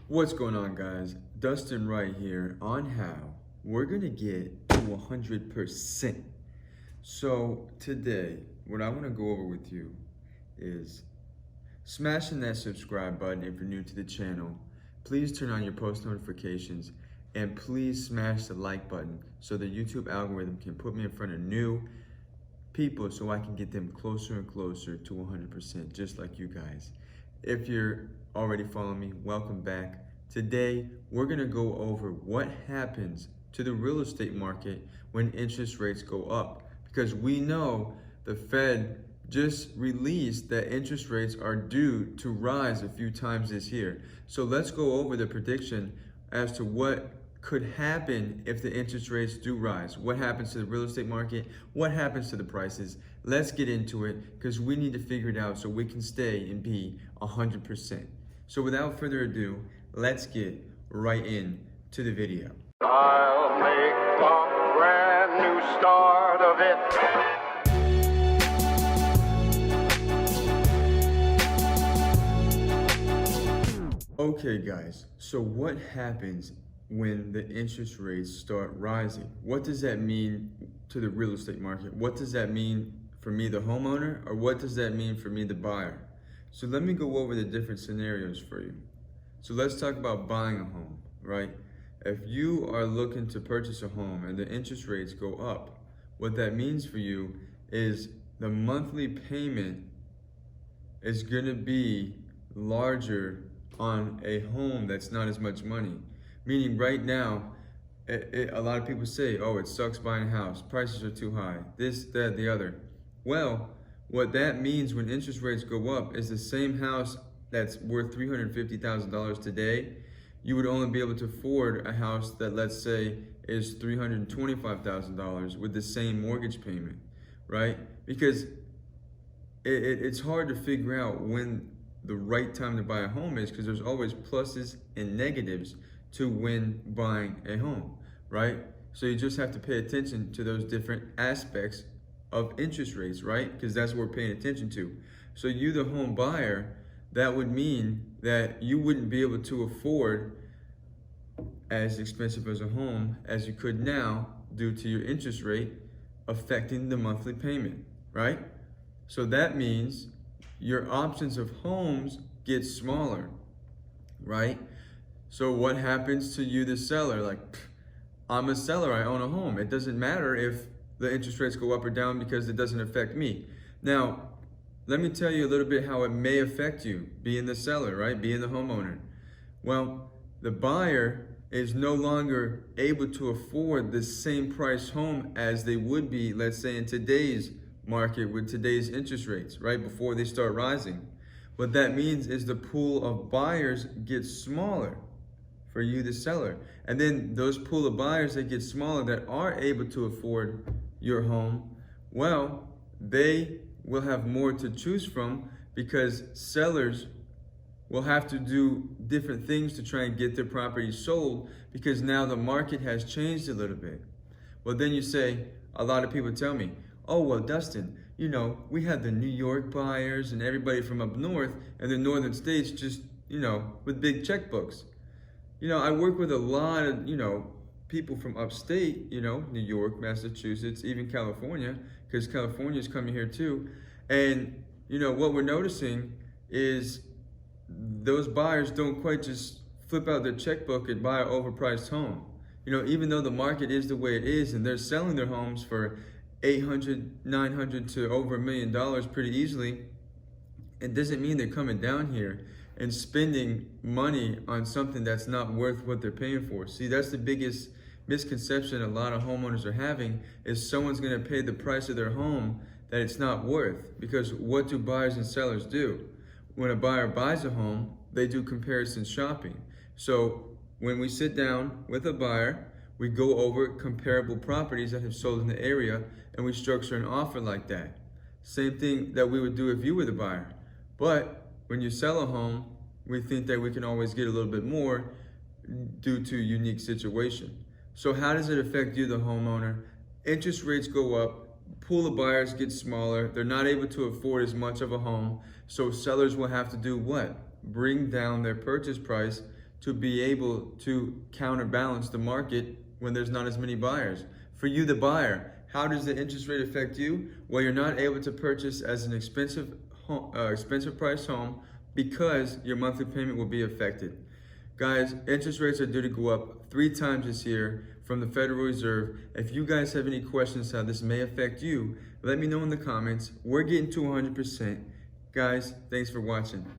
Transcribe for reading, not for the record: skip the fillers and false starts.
What's going on, guys? Dustin Wright here on how we're gonna get to 100%. So today, what I want to go over with you is smashing that subscribe button if you're new to the channel. Please turn on your post notifications and please smash the like button so the YouTube algorithm can put me in front of new people so I can get them closer and closer to 100%, just like you guys. If you're already following me, welcome back. Today, we're gonna go over what happens to the real estate market when interest rates go up. Because we know the Fed just released that interest rates are due to rise a few times this year. So let's go over the prediction as to what could happen if the interest rates do rise. What happens to the real estate market? What happens to the prices? Let's get into it because we need to figure it out so we can stay and be 100%. So without further ado, let's get right in to the video. I'll make a brand new start of it. Okay guys, so what happens when the interest rates start rising? What does that mean to the real estate market? What does that mean for me, the homeowner, or what does that mean for me, the buyer? So let me go over the different scenarios for you. So let's talk about buying a home, right? If you are looking to purchase a home and the interest rates go up, what that means for you is the monthly payment is gonna be larger on a home that's not as much money. Meaning right now, a lot of people say, oh, it sucks buying a house, prices are too high, this, that, the other. Well, what that means when interest rates go up is the same house that's worth $350,000 today, you would only be able to afford a house that, let's say, is $325,000 with the same mortgage payment, right? Because it's hard to figure out when the right time to buy a home is, because there's always pluses and negatives to when buying a home, right? So you just have to pay attention to those different aspects of interest rates, right? Because that's what we're paying attention to. So you, the home buyer, that would mean that you wouldn't be able to afford as expensive as a home as you could now due to your interest rate affecting the monthly payment, right? So that means your options of homes get smaller, right? So what happens to you, the seller? Like, I'm a seller, I own a home. It doesn't matter if the interest rates go up or down because it doesn't affect me. Now, let me tell you a little bit how it may affect you, being the seller, right? Being the homeowner. Well, the buyer is no longer able to afford the same price home as they would be, let's say, in today's market with today's interest rates, right? Before they start rising. What that means is the pool of buyers gets smaller for you, the seller. And then those pool of buyers that get smaller that are able to afford your home, well, they will have more to choose from because sellers will have to do different things to try and get their property sold because now the market has changed a little bit. Well, then you say, a lot of people tell me, oh, well, Dustin, you know, we had the New York buyers and everybody from up north and the northern states just, you know, with big checkbooks. You know, I work with a lot of, you know, people from upstate, you know, New York, Massachusetts, even California, because California is coming here too. And, you know, what we're noticing is those buyers don't quite just flip out their checkbook and buy an overpriced home. You know, even though the market is the way it is and they're selling their homes for $800,000, $900,000 to over $1 million pretty easily, it doesn't mean they're coming down here and spending money on something that's not worth what they're paying for. See, that's the biggest misconception a lot of homeowners are having is someone's gonna pay the price of their home that it's not worth. Because what do buyers and sellers do? When a buyer buys a home, they do comparison shopping. So when we sit down with a buyer, we go over comparable properties that have sold in the area and we structure an offer like that. Same thing that we would do if you were the buyer. But when you sell a home, we think that we can always get a little bit more due to a unique situation. So how does it affect you, the homeowner? Interest rates go up, pool of buyers get smaller, they're not able to afford as much of a home, so sellers will have to do what? Bring down their purchase price to be able to counterbalance the market when there's not as many buyers. For you, the buyer, how does the interest rate affect you? Well, you're not able to purchase as an expensive price home because your monthly payment will be affected. Guys, interest rates are due to go up 3 times this year from the Federal Reserve. If you guys have any questions how this may affect you, let me know in the comments. We're getting to 100%. Guys, thanks for watching.